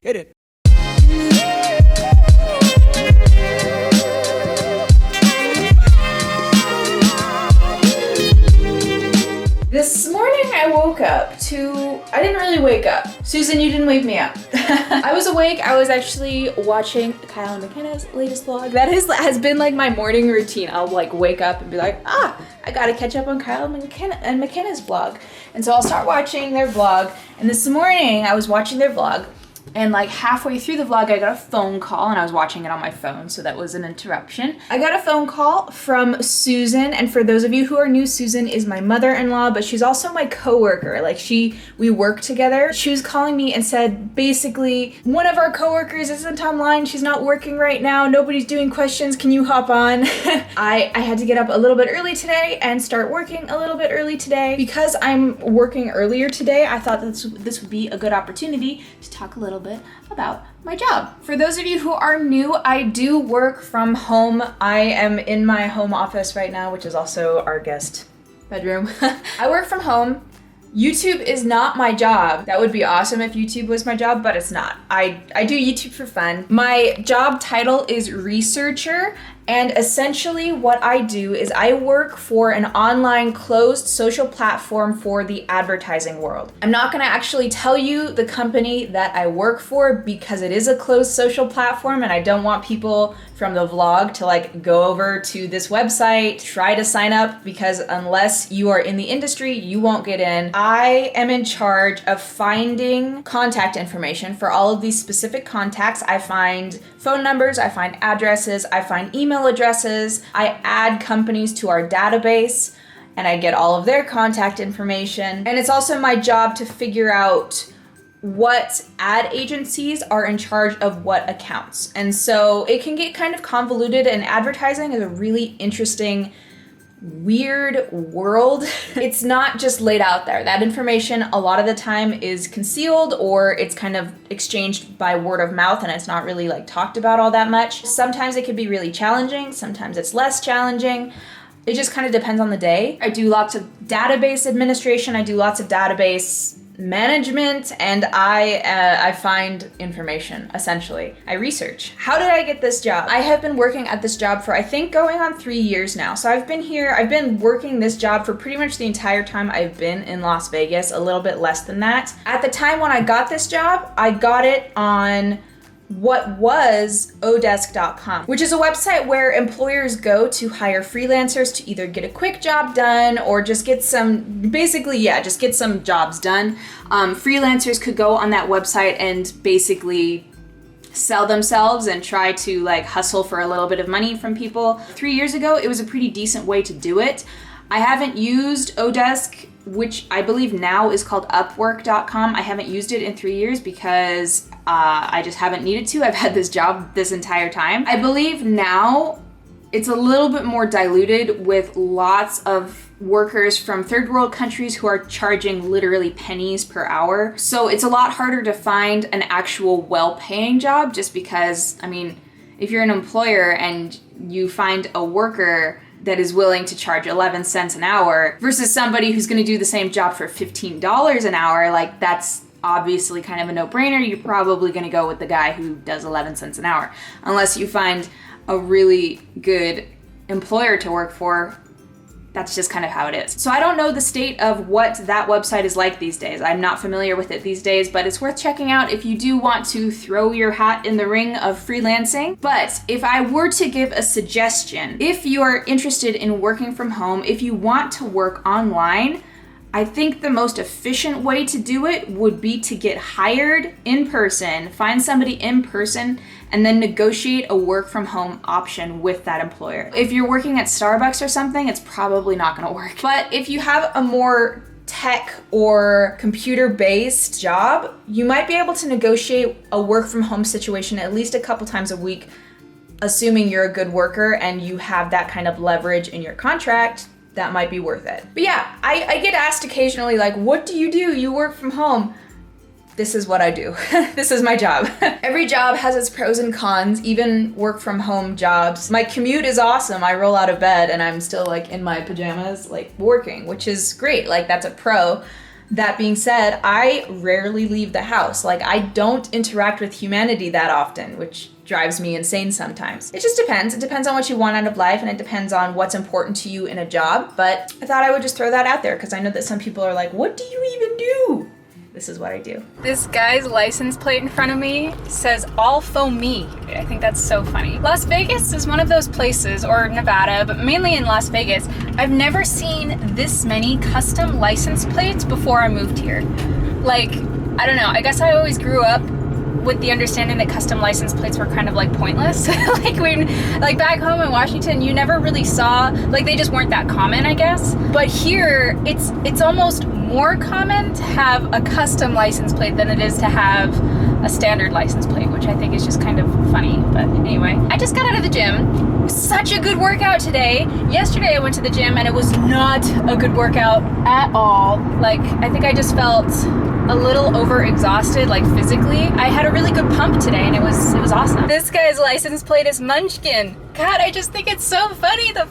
Hit it. This morning I woke up to, I didn't really wake up. Susan, you didn't wake me up. I was awake. I was actually watching Kyle and McKenna's latest vlog. That has been like my morning routine. I'll like wake up and be like, I gotta catch up on Kyle and McKenna's vlog. And so I'll start watching their vlog. And this morning I was watching their vlog, and like halfway through the vlog, I got a phone call, and I was watching it on my phone, so that was an interruption. I got a phone call from Susan, and for those of you who are new, Susan is my mother-in-law, but she's also my coworker. Like we work together. She was calling me and said, basically, one of our coworkers isn't online. She's not working right now. Nobody's doing questions. Can you hop on? I had to get up a little bit early today and start working a little bit early today. Because I'm working earlier today, I thought this would be a good opportunity to talk a little bit about my job. For those of you who are new, I do work from home. I am in my home office right now, which is also our guest bedroom. I work from home. YouTube is not my job. That would be awesome if YouTube was my job, but it's not. I do YouTube for fun. My job title is researcher, and essentially what I do is I work for an online closed social platform for the advertising world. I'm not gonna actually tell you the company that I work for because it is a closed social platform, and I don't want people from the vlog to like go over to this website, try to sign up, because unless you are in the industry, you won't get in. I am in charge of finding contact information for all of these specific contacts. I find phone numbers, I find addresses, I find email addresses, I add companies to our database, and I get all of their contact information. And it's also my job to figure out what ad agencies are in charge of what accounts. And so it can get kind of convoluted, and advertising is a really interesting, weird world. It's not just laid out there. That information a lot of the time is concealed, or it's kind of exchanged by word of mouth, and it's not really like talked about all that much. Sometimes it can be really challenging, sometimes it's less challenging. It just kind of depends on the day. I do lots of database administration, I do lots of database management, and I find information, essentially. I research. How did I get this job? I have been working at this job for, I think, going on 3 years now. So I've been working this job for pretty much the entire time I've been in Las Vegas, a little bit less than that. At the time when I got this job, I got it on what was odesk.com, which is a website where employers go to hire freelancers to either get a quick job done or just get some, just get some jobs done. Freelancers could go on that website and basically sell themselves and try to like hustle for a little bit of money from people. 3 years ago, it was a pretty decent way to do it. I haven't used Odesk, which I believe now is called Upwork.com. I haven't used it in 3 years because I just haven't needed to. I've had this job this entire time. I believe now it's a little bit more diluted with lots of workers from third world countries who are charging literally pennies per hour. So it's a lot harder to find an actual well-paying job, just because, I mean, if you're an employer and you find a worker that is willing to charge 11 cents an hour versus somebody who's gonna do the same job for $15 an hour, like that's obviously kind of a no-brainer. You're probably gonna go with the guy who does 11 cents an hour, unless you find a really good employer to work for. That's just kind of how it is. So I don't know the state of what that website is like these days. I'm not familiar with it these days, but it's worth checking out if you do want to throw your hat in the ring of freelancing. But if I were to give a suggestion, if you are interested in working from home, if you want to work online, I think the most efficient way to do it would be to get hired in person, find somebody in person, and then negotiate a work from home option with that employer. If you're working at Starbucks or something, it's probably not gonna work. But if you have a more tech or computer-based job, you might be able to negotiate a work from home situation at least a couple times a week, assuming you're a good worker and you have that kind of leverage in your contract. That might be worth it. But yeah, I get asked occasionally, like, what do? You work from home. This is what I do. This is my job. Every job has its pros and cons, even work from home jobs. My commute is awesome. I roll out of bed and I'm still like in my pajamas, like working, which is great. Like that's a pro. That being said, I rarely leave the house. Like, I don't interact with humanity that often, which drives me insane sometimes. It just depends. It depends on what you want out of life, and it depends on what's important to you in a job. But I thought I would just throw that out there because I know that some people are like, what do you even do? This is what I do. This guy's license plate in front of me says all faux me. I think that's so funny. Las Vegas is one of those places, or Nevada, but mainly in Las Vegas, I've never seen this many custom license plates before I moved here. Like, I don't know, I guess I always grew up with the understanding that custom license plates were kind of like pointless. like back home in Washington, you never really saw, like they just weren't that common, I guess. But here, it's almost more common to have a custom license plate than it is to have a standard license plate, which I think is just kind of funny. But anyway, I just got out of the gym. It was such a good workout today. Yesterday I went to the gym and it was not a good workout at all. Like, I think I just felt a little over-exhausted, like physically. I had a really good pump today and it was awesome. This guy's license plate is Munchkin. God, I just think it's so funny, the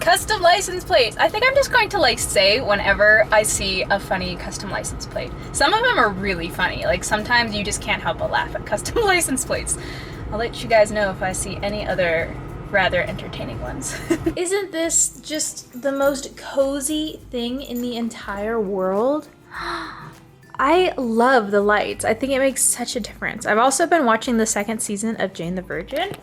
custom license plates. I think I'm just going to like say whenever I see a funny custom license plate. Some of them are really funny. Like sometimes you just can't help but laugh at custom license plates. I'll let you guys know if I see any other rather entertaining ones. Isn't this just the most cozy thing in the entire world? I love the lights. I think it makes such a difference. I've also been watching the second season of Jane the Virgin.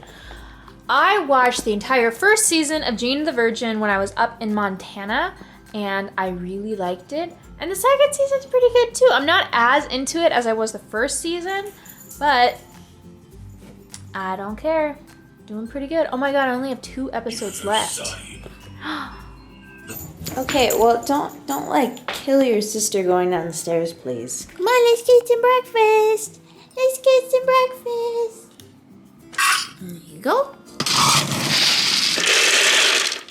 I watched the entire first season of Jane the Virgin when I was up in Montana, and I really liked it. And the second season's pretty good too. I'm not as into it as I was the first season, but I don't care. Doing pretty good. Oh my god, I only have 2 episodes left. Okay, well, don't like kill your sister going down the stairs, please. Come on, let's get some breakfast. Let's get some breakfast. There you go.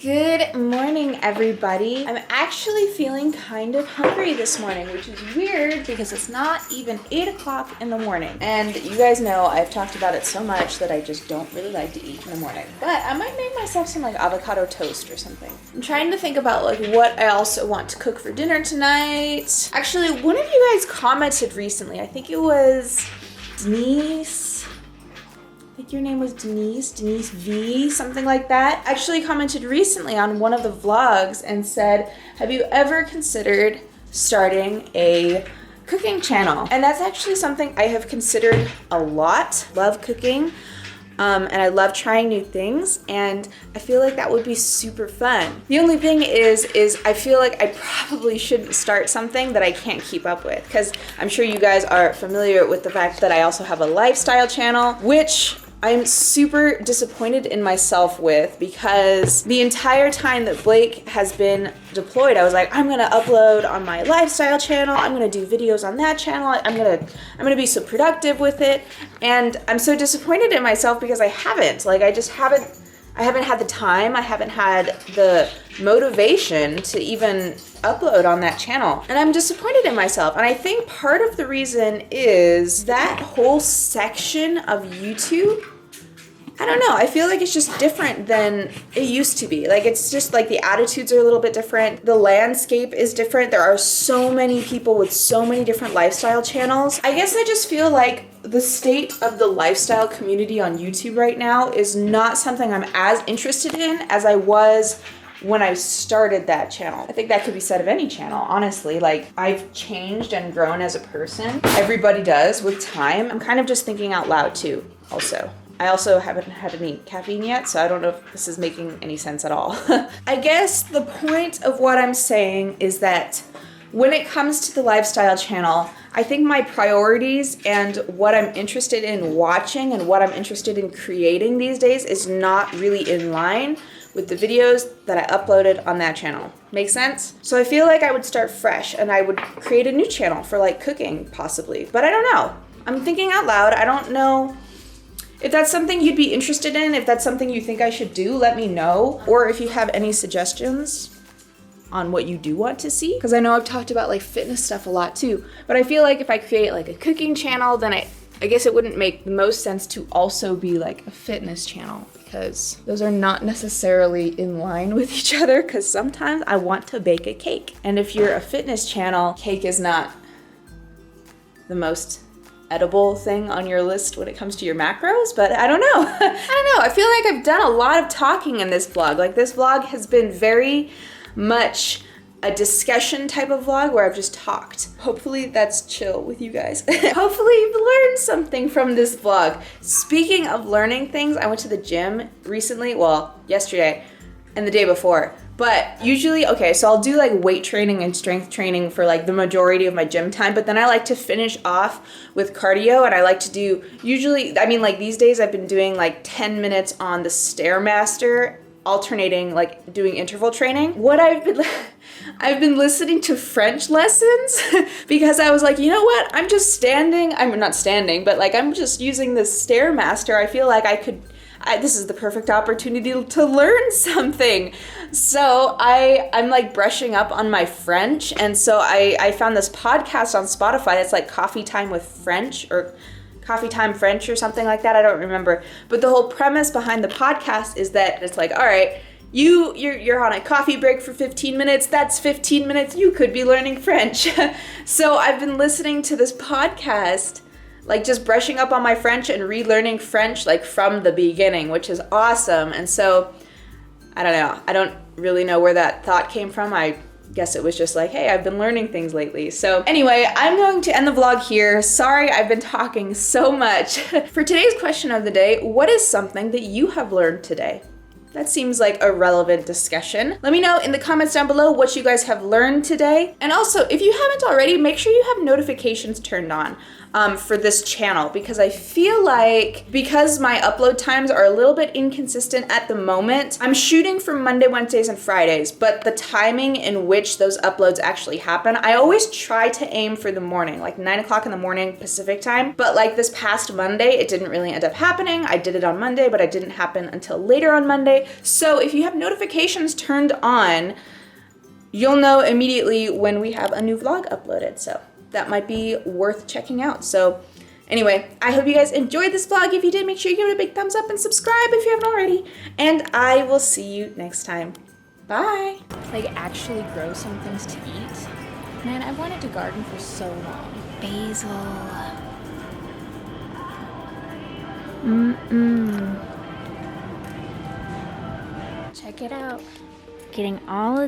Good morning, everybody. I'm actually feeling kind of hungry this morning, which is weird because it's not even 8 o'clock in the morning. And you guys know I've talked about it so much that I just don't really like to eat in the morning. But I might make myself some like avocado toast or something. I'm trying to think about like what I also want to cook for dinner tonight. Actually, one of you guys commented recently. I think it was Denise. I think your name was Denise V, something like that, actually commented recently on one of the vlogs and said, have you ever considered starting a cooking channel? And that's actually something I have considered a lot. Love cooking, and I love trying new things, and I feel like that would be super fun. The only thing is I feel like I probably shouldn't start something that I can't keep up with, because I'm sure you guys are familiar with the fact that I also have a lifestyle channel, which I'm super disappointed in myself with, because the entire time that Blake has been deployed, I was like, I'm gonna upload on my lifestyle channel, I'm gonna do videos on that channel, I'm gonna be so productive with it, and I'm so disappointed in myself because I haven't. Like, I haven't had the time, I haven't had the motivation to even upload on that channel. And I'm disappointed in myself. And I think part of the reason is that whole section of YouTube, I don't know, I feel like it's just different than it used to be. Like, it's just like the attitudes are a little bit different. The landscape is different. There are so many people with so many different lifestyle channels. I guess I just feel like the state of the lifestyle community on YouTube right now is not something I'm as interested in as I was when I started that channel. I think that could be said of any channel, honestly. Like, I've changed and grown as a person. Everybody does with time. I'm kind of just thinking out loud too, also. I also haven't had any caffeine yet, so I don't know if this is making any sense at all. I guess the point of what I'm saying is that when it comes to the lifestyle channel, I think my priorities and what I'm interested in watching and what I'm interested in creating these days is not really in line with the videos that I uploaded on that channel. Make sense? So I feel like I would start fresh and I would create a new channel for like cooking possibly, but I don't know. I'm thinking out loud. I don't know if that's something you'd be interested in. If that's something you think I should do, let me know. Or if you have any suggestions on what you do want to see. Because I know I've talked about like fitness stuff a lot too, but I feel like if I create like a cooking channel, then I guess it wouldn't make the most sense to also be like a fitness channel, because those are not necessarily in line with each other, because sometimes I want to bake a cake. And if you're a fitness channel, cake is not the most edible thing on your list when it comes to your macros, but I don't know. I don't know. I feel like I've done a lot of talking in this vlog. Like, this vlog has been very much a discussion type of vlog where I've just talked. Hopefully that's chill with you guys. Hopefully you've learned something from this vlog. Speaking of learning things, I went to the gym recently, well, yesterday and the day before. But usually, okay, so I'll do like weight training and strength training for like the majority of my gym time, but then I like to finish off with cardio, and I like to do, usually, I mean, like these days I've been doing like 10 minutes on the Stairmaster, alternating like doing interval training. I've been listening to French lessons because I was like, you know what? I'm just standing, I'm not standing, but like I'm just using this Stairmaster. I feel like this is the perfect opportunity to learn something. So I'm like brushing up on my French. And so I found this podcast on Spotify that's like Coffee Time with French, or Coffee Time French or something like that. I don't remember. But the whole premise behind the podcast is that it's like, all right, you're on a coffee break for 15 minutes. That's 15 minutes. You could be learning French. So I've been listening to this podcast, like just brushing up on my French and relearning French like from the beginning, which is awesome. And so, I don't know. I don't really know where that thought came from. I guess it was just like, hey, I've been learning things lately. So anyway, I'm going to end the vlog here. Sorry, I've been talking so much. For today's question of the day, what is something that you have learned today? That seems like a relevant discussion. Let me know in the comments down below what you guys have learned today. And also, if you haven't already, make sure you have notifications turned on for this channel, because I feel like because my upload times are a little bit inconsistent at the moment, I'm shooting for Monday, Wednesdays, and Fridays, but the timing in which those uploads actually happen, I always try to aim for the morning, like 9 o'clock in the morning Pacific time. But like this past Monday, it didn't really end up happening. I did it on Monday, but it didn't happen until later on Monday. So if you have notifications turned on, you'll know immediately when we have a new vlog uploaded. So that might be worth checking out. So anyway, I hope you guys enjoyed this vlog. If you did, make sure you give it a big thumbs up and subscribe if you haven't already. And I will see you next time. Bye. Like actually grow some things to eat. Man, I wanted to garden for so long. Basil. Check it out. Getting all of